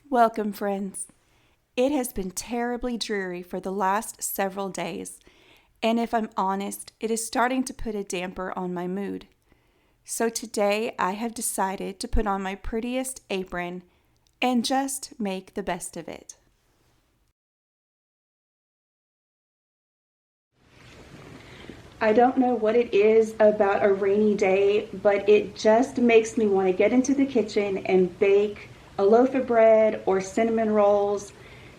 Welcome, friends. It has been terribly dreary for the last several days, and if I'm honest, it is starting to put a damper on my mood. So today I have decided to put on my prettiest apron and just make the best of it. I don't know what it is about a rainy day, but it just makes me want to get into the kitchen and bake a loaf of bread or cinnamon rolls.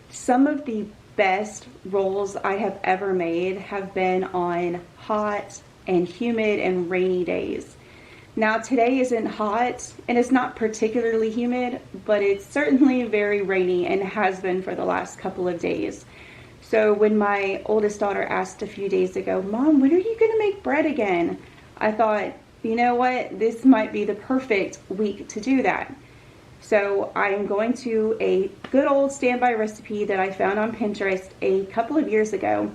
Some of the best rolls I have ever made have been on hot and humid and rainy days. Now, today isn't hot and it's not particularly humid, but it's certainly very rainy and has been for the last couple of days. So when my oldest daughter asked a few days ago, "Mom, when are you going to make bread again?" I thought, you know what, this might be the perfect week to do that. So I am going to a good old standby recipe that I found on Pinterest a couple of years ago.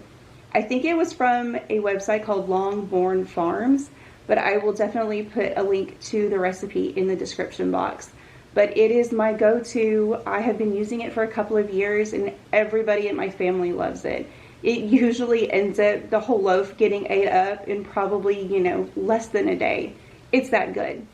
I think it was from a website called Longborn Farms, but I will definitely put a link to the recipe in the description box. But it is my go-to. I have been using it for a couple of years and everybody in my family loves it. It usually ends up the whole loaf getting ate up in probably, less than a day. It's that good.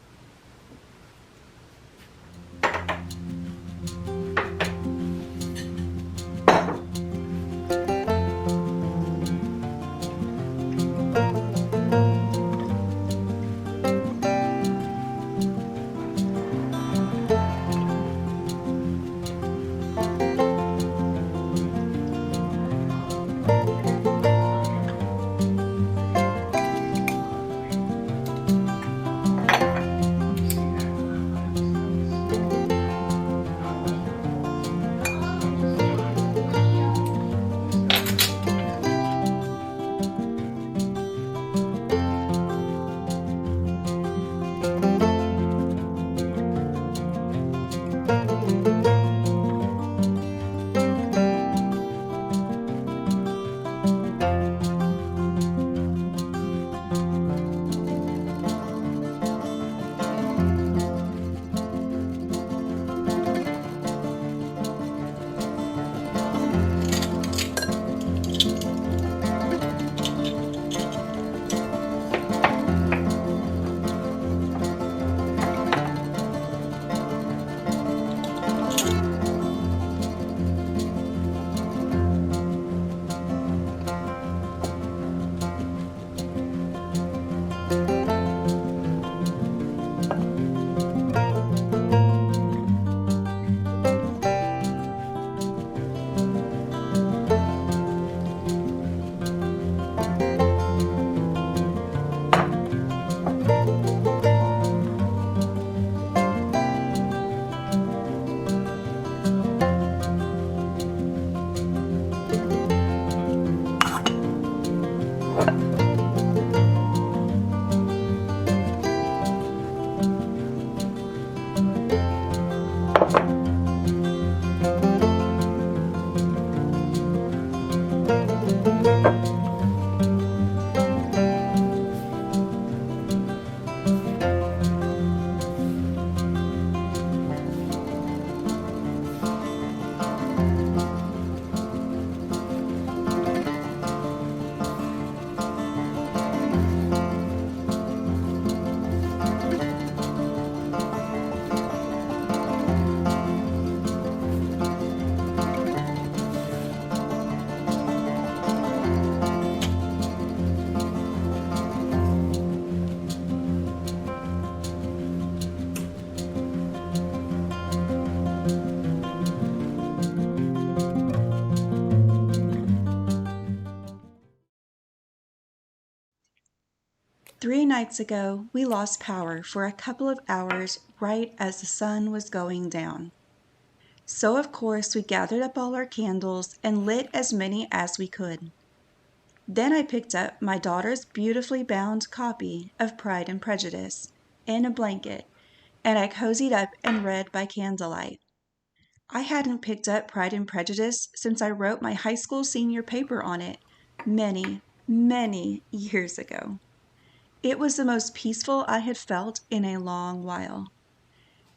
Three nights ago, we lost power for a couple of hours right as the sun was going down. So of course we gathered up all our candles and lit as many as we could. Then I picked up my daughter's beautifully bound copy of Pride and Prejudice in a blanket, and I cozied up and read by candlelight. I hadn't picked up Pride and Prejudice since I wrote my high school senior paper on it many, many years ago. It was the most peaceful I had felt in a long while.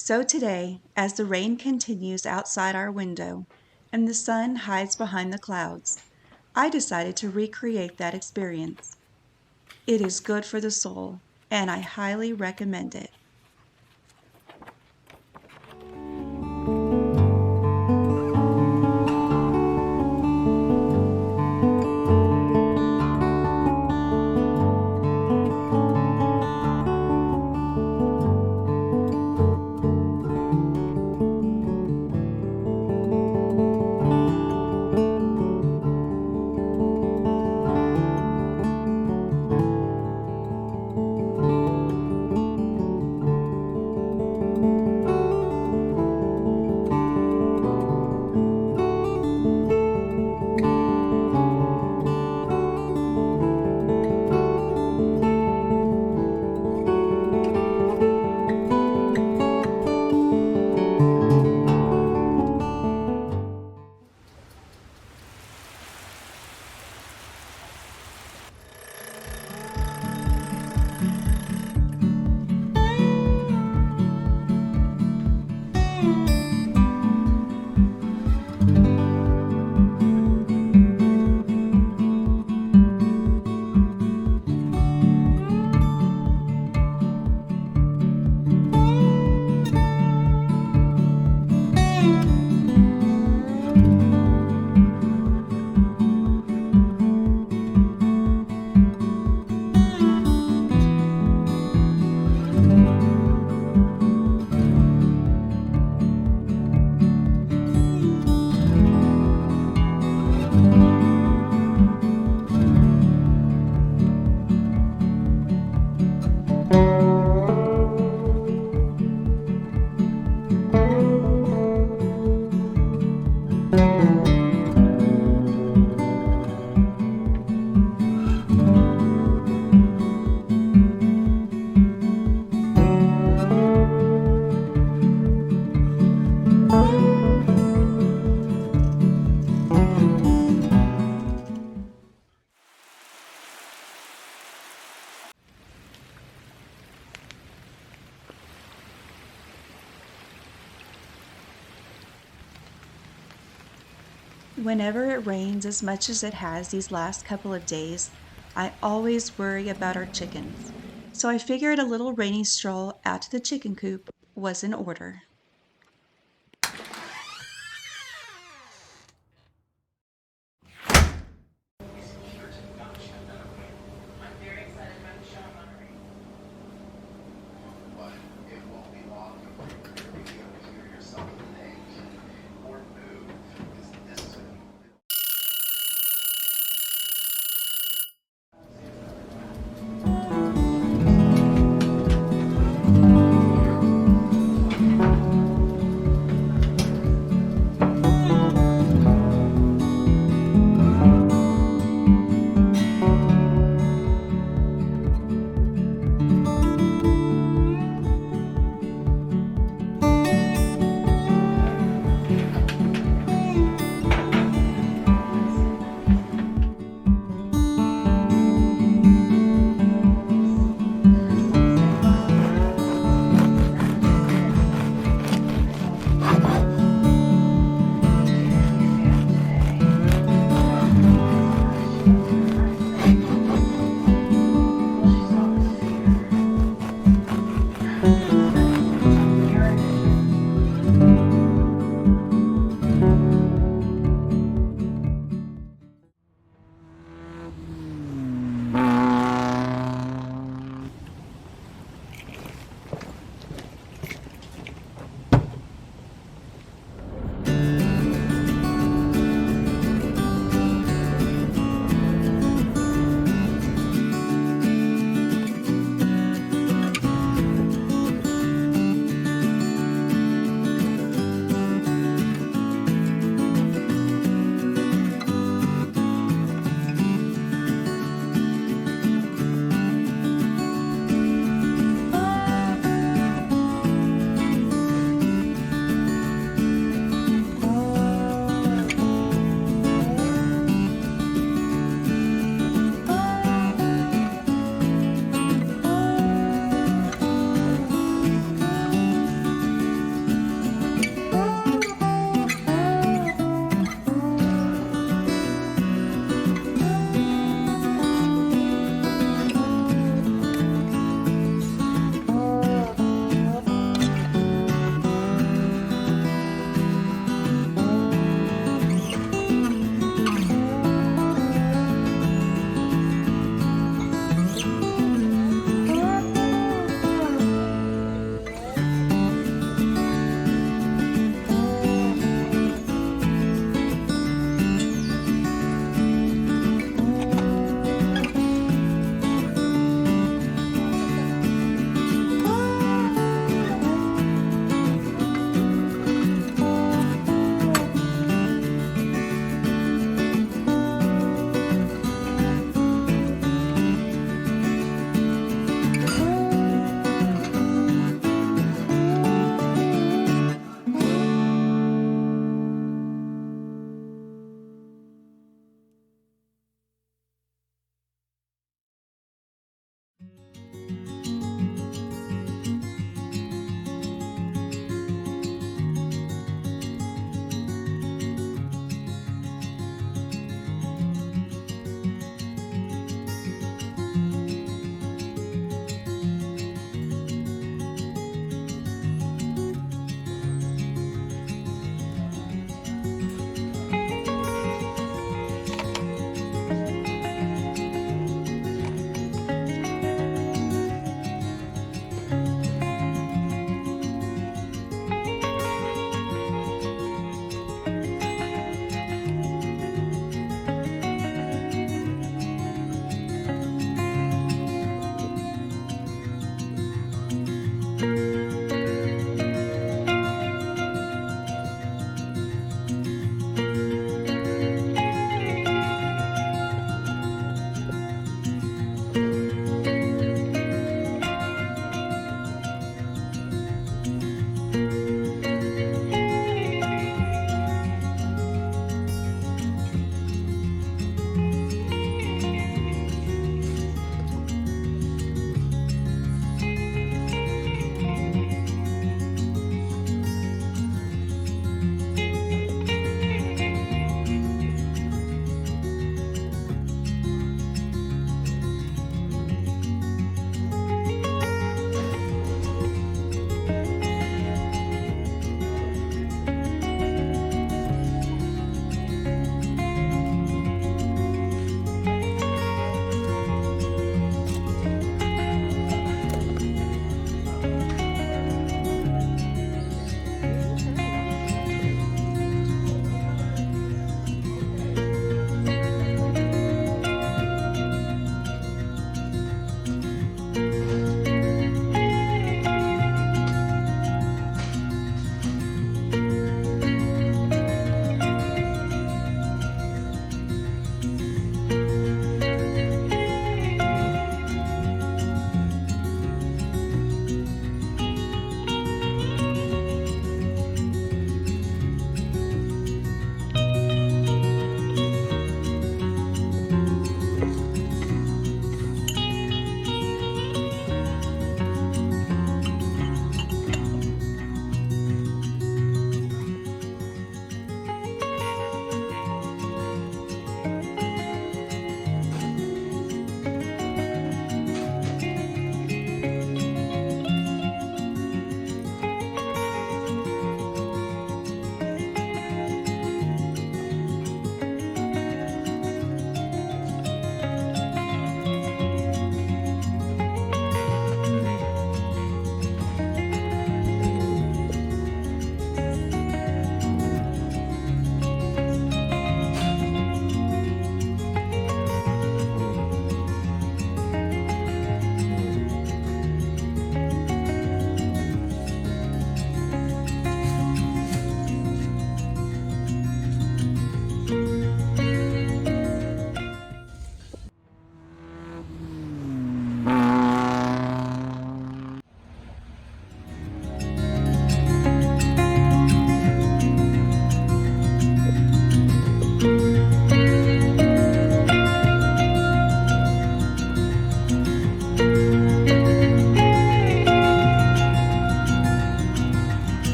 So today, as the rain continues outside our window and the sun hides behind the clouds, I decided to recreate that experience. It is good for the soul, and I highly recommend it. Whenever it rains as much as it has these last couple of days, I always worry about our chickens. So I figured a little rainy stroll out to the chicken coop was in order.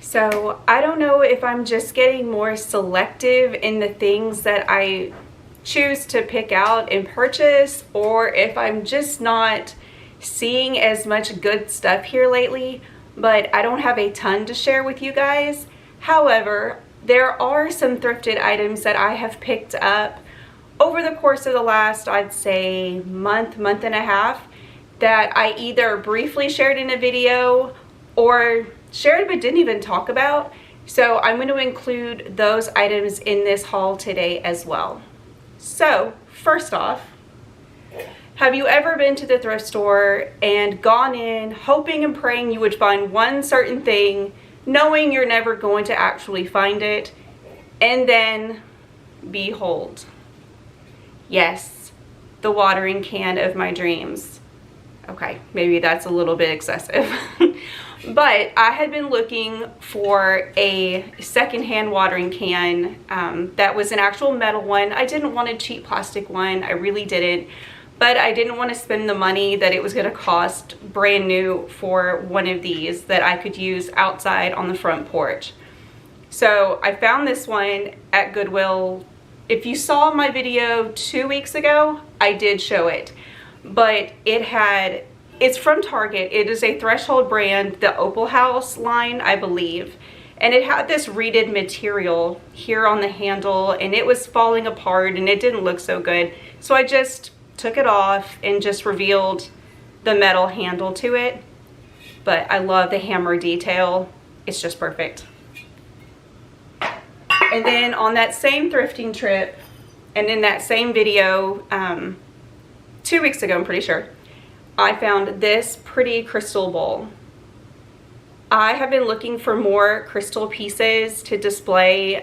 So I don't know if I'm just getting more selective in the things that I choose to pick out and purchase, or if I'm just not seeing as much good stuff here lately, but I don't have a ton to share with you guys. However, there are some thrifted items that I have picked up over the course of the last, I'd say, month and a half, that I either briefly shared in a video or shared but didn't even talk about. So I'm going to include those items in this haul today as well. So first off, have you ever been to the thrift store and gone in hoping and praying you would find one certain thing, knowing you're never going to actually find it, and then behold, yes, the watering can of my dreams. Okay, maybe that's a little bit excessive. But I had been looking for a secondhand watering can that was an actual metal one. I didn't want a cheap plastic one, I really didn't. But I didn't want to spend the money that it was going to cost brand new for one of these that I could use outside on the front porch. So I found this one at Goodwill. If you saw my video 2 weeks ago, I did show it. But it's from Target. It is a Threshold brand, the Opal House line, I believe. And it had this reeded material here on the handle, and it was falling apart and it didn't look so good. So I just took it off and just revealed the metal handle to it. But I love the hammer detail. It's just perfect. And then on that same thrifting trip, and in that same video, 2 weeks ago, I'm pretty sure, I found this pretty crystal bowl. I have been looking for more crystal pieces to display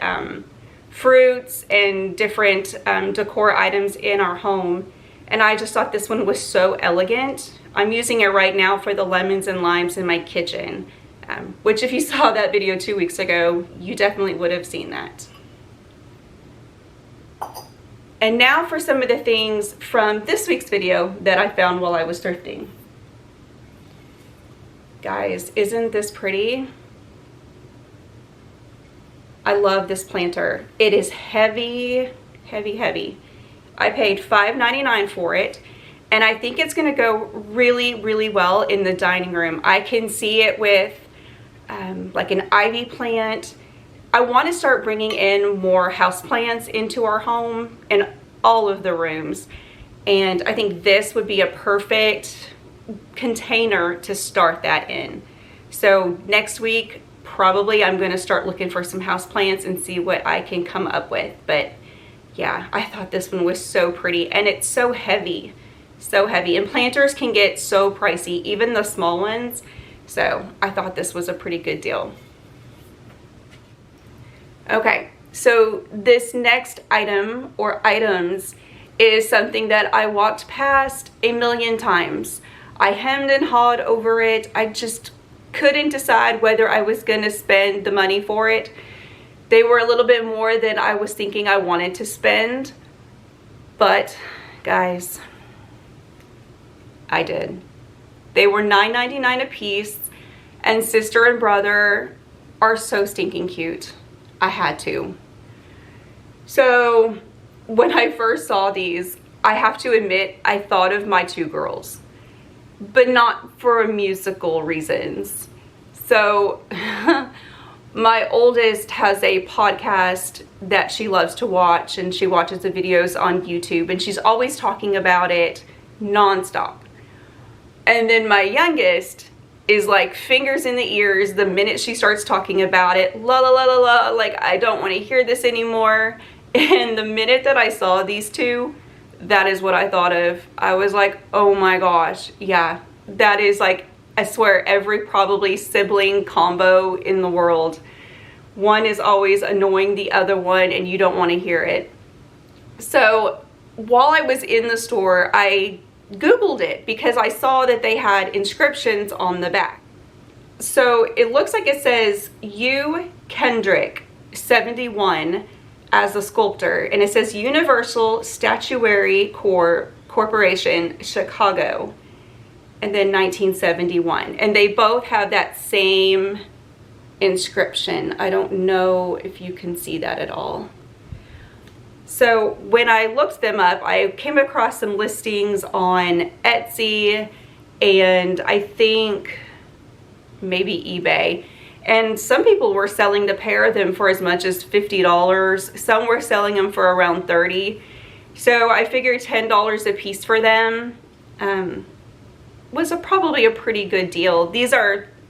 fruits and different decor items in our home. And I just thought this one was so elegant. I'm using it right now for the lemons and limes in my kitchen, which if you saw that video 2 weeks ago, you definitely would have seen that. And now for some of the things from this week's video that I found while I was thrifting. Guys, isn't this pretty? I love this planter. It is heavy, heavy, heavy. I paid $5.99 for it, and I think it's gonna go really, really well in the dining room. I can see it with like an ivy plant. I want to start bringing in more houseplants into our home and all of the rooms, and I think this would be a perfect container to start that in. So next week, probably I'm going to start looking for some houseplants and see what I can come up with. But yeah, I thought this one was so pretty, and it's so heavy, and planters can get so pricey, even the small ones. So I thought this was a pretty good deal. Okay, so this next item or items is something that I walked past a million times. I hemmed and hawed over it. I just couldn't decide whether I was gonna spend the money for it. They were a little bit more than I was thinking I wanted to spend, but guys, I did. They were $9.99 a piece, and sister and brother are so stinking cute. I had to. So when I first saw these, I have to admit, I thought of my two girls, but not for musical reasons. So my oldest has a podcast that she loves to watch, and she watches the videos on YouTube, and she's always talking about it nonstop. And then my youngest is like fingers in the ears the minute she starts talking about it. La la la la la, like I don't want to hear this anymore. And the minute that I saw these two, that is what I thought of. I was like, oh my gosh, yeah, that is like, I swear, every probably sibling combo in the world. One is always annoying the other one, and you don't want to hear it. So while I was in the store, I Googled it because I saw that they had inscriptions on the back. So it looks like it says U. Kendrick 71 as a sculptor, and it says Universal Statuary Corporation, Chicago, and then 1971. And they both have that same inscription. I don't know if you can see that at all. So when I looked them up, I came across some listings on Etsy and I think maybe eBay. And some people were selling the pair of them for as much as $50. Some were selling them for around $30. So I figured $10 a piece for them was probably a pretty good deal.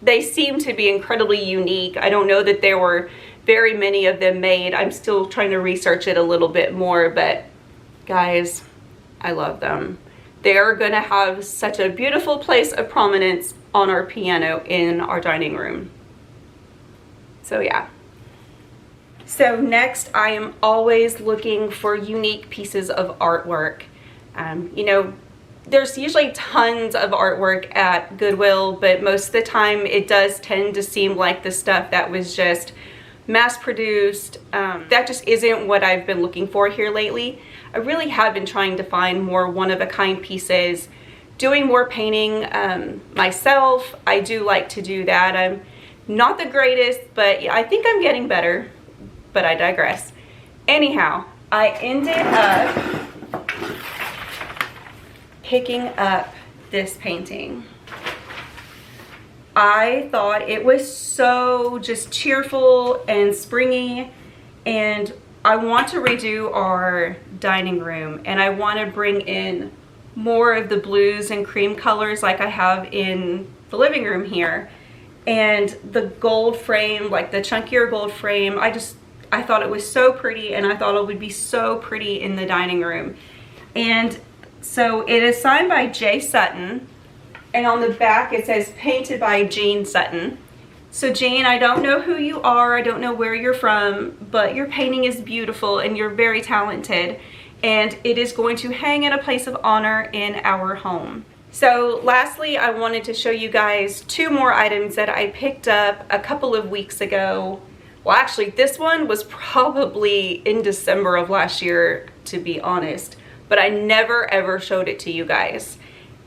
They seem to be incredibly unique. I don't know that there were very many of them made. I'm still trying to research it a little bit more, but guys, I love them. They're gonna have such a beautiful place of prominence on our piano in our dining room. So yeah. So next, I am always looking for unique pieces of artwork. You know, there's usually tons of artwork at Goodwill, but most of the time it does tend to seem like the stuff that was just mass-produced. That just isn't what I've been looking for here lately. I really have been trying to find more one-of-a-kind pieces, doing more painting myself. I do like to do that. I'm not the greatest, but I think I'm getting better, but I digress. Anyhow, I ended up picking up this painting. I thought it was so just cheerful and springy, and I want to redo our dining room, and I want to bring in more of the blues and cream colors like I have in the living room here. And the gold frame, like the chunkier gold frame, I thought it was so pretty, and I thought it would be so pretty in the dining room. And so it is signed by Jay Sutton, and on the back it says painted by Jean Sutton. So Jean, I don't know who you are, I don't know where you're from, but your painting is beautiful and you're very talented, and it is going to hang in a place of honor in our home. So lastly, I wanted to show you guys two more items that I picked up a couple of weeks ago. Well, actually, this one was probably in December of last year, to be honest, but I never ever showed it to you guys.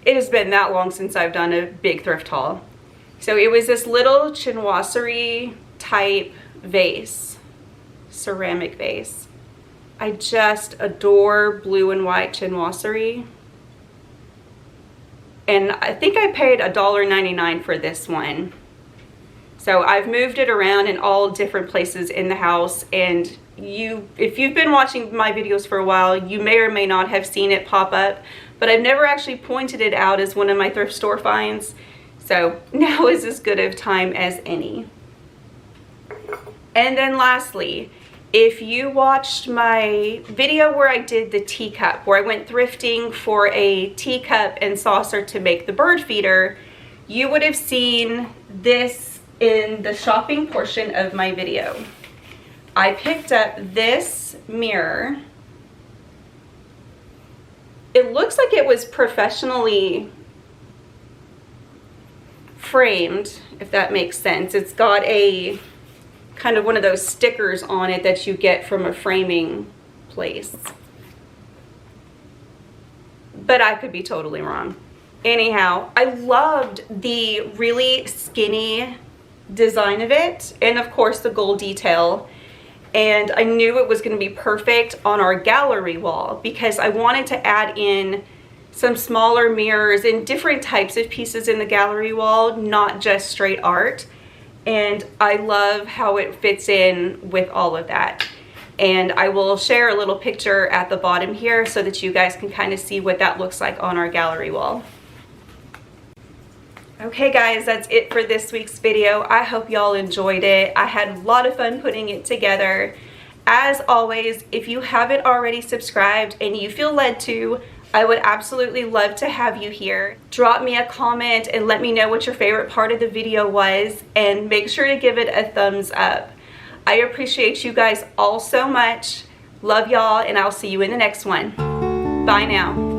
It has been that long since I've done a big thrift haul. So it was this little chinoiserie type vase, ceramic vase. I just adore blue and white chinoiserie. And I think I paid $1.99 for this one. So I've moved it around in all different places in the house, and if you've been watching my videos for a while, you may or may not have seen it pop up, but I've never actually pointed it out as one of my thrift store finds. So now is as good of time as any. And then lastly, if you watched my video where I did the teacup, where I went thrifting for a teacup and saucer to make the bird feeder, you would have seen this in the shopping portion of my video. I picked up this mirror. It looks like it was professionally framed, if that makes sense. It's got a kind of one of those stickers on it that you get from a framing place. But I could be totally wrong. Anyhow, I loved the really skinny design of it, and of course the gold detail. And I knew it was going to be perfect on our gallery wall because I wanted to add in some smaller mirrors and different types of pieces in the gallery wall, not just straight art. And I love how it fits in with all of that. And I will share a little picture at the bottom here so that you guys can kind of see what that looks like on our gallery wall. Okay guys, that's it for this week's video. I hope y'all enjoyed it. I had a lot of fun putting it together. As always, if you haven't already subscribed and you feel led to, I would absolutely love to have you here. Drop me a comment and let me know what your favorite part of the video was, and make sure to give it a thumbs up. I appreciate you guys all so much. Love y'all, and I'll see you in the next one. Bye now.